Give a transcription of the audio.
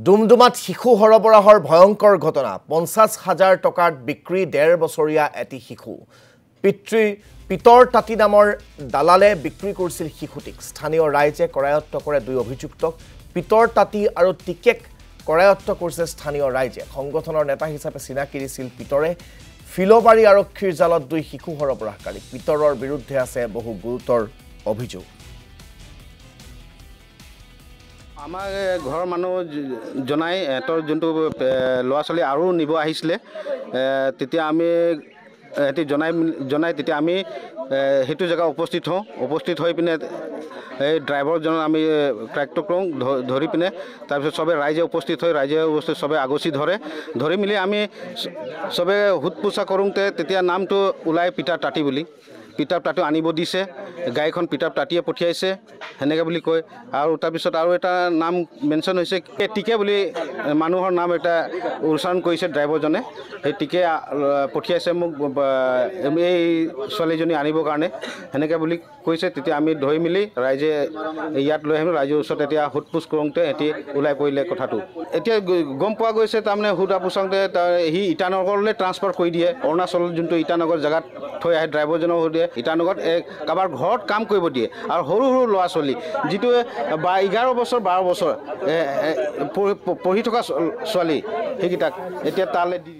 ডুমডুমাত শিশু সৰবৰাহৰ ভয়ংকৰ ঘটনা ৫০,০০০ টকাত বিক্ৰী ১.৫ বছৰীয়া এটি শিশু পিতৰ তাঁতি নামৰ দালালে বিক্ৰী কৰিছিল শিশুটিক স্থানীয় ৰাইজে কৰায়ত্ব কৰে দুই অভিযুক্তক পিতৰ তাঁতি আৰু টিকেক কৰায়ত্ব কৰিছে স্থানীয় ৰাইজে সংগঠনৰ নেতা হিচাপে চিনাকি দিছিল পিতৰে ফিলবাৰী আৰক্ষীৰ জালত দুই শিশু সৰবৰাহকাৰী পিতৰৰ বিৰুদ্ধে আছে বহু গুৰুতৰ অভিযোগ আমাৰ ঘৰৰ মানুহ জনাই এতৰ যোনটো লোৱা চলি আৰু নিব আহিছিলে তেতিয়া আমি এতি জনাই তেতিয়া আমি হেতু জায়গা উপস্থিত হৈ পিনে এই ড্ৰাইভাৰজন আমি ট্ৰেকটো ধৰি পিনে তাৰপিছত সবে ৰাইজে উপস্থিত হৈ ৰাইজে উপস্থিত সবে আগচি ধৰি মিলি আমি সবে হুতপুছা কৰোঁতে তেতিয়া নামটো ওলাই পিতাৰ তাঁতি বুলি পিতাৰ তাঁতি আনিব দিছে গাড়ীখন পিতাৰ তাঁতিয়ে পঠিয়াইছে হেনেকে বুলি কয় আৰু তাৰপিছত আৰু এটা নাম মেনশ্যন হৈছে টিকে বুলি মানুহৰ নাম এটা উচ্চাৰণ কৰিছে ড্ৰাইভাৰজনে সেই টিকে পঠিয়াইছে মোক এই ছোৱালীজনী আনিবৰ কাৰণে হেনেকে বুলি কৈছে তেতিয়া আমি ধৰি মিলি ৰাইজে ইয়াত লৈ আহিম ৰাইজৰ ওচৰত এতিয়া হুতপুছ কৰোঁতে এটি ওলাই পৰিলে কথাটো এতিয়া গম পোৱা গৈছে তাৰমানে হুতাপুছাওঁতে সি ইটানগৰলৈ ট্ৰান্সফাৰ কৰি দিয়ে অৰুণাচল যোনটো ইটানগৰ জেগাত থৈ আহে ড্ৰাইভাৰজনক দিয়ে ইটানগৰত কাৰোবাৰ ঘৰত কাম কৰিব দিয়ে আৰু সৰু সৰু ল'ৰা ছোৱালী যিটো 11 বছৰ 12 বছৰ পঢ়ি থকা ছোৱালী সেইকেইটাক এতিয়া তালৈ দি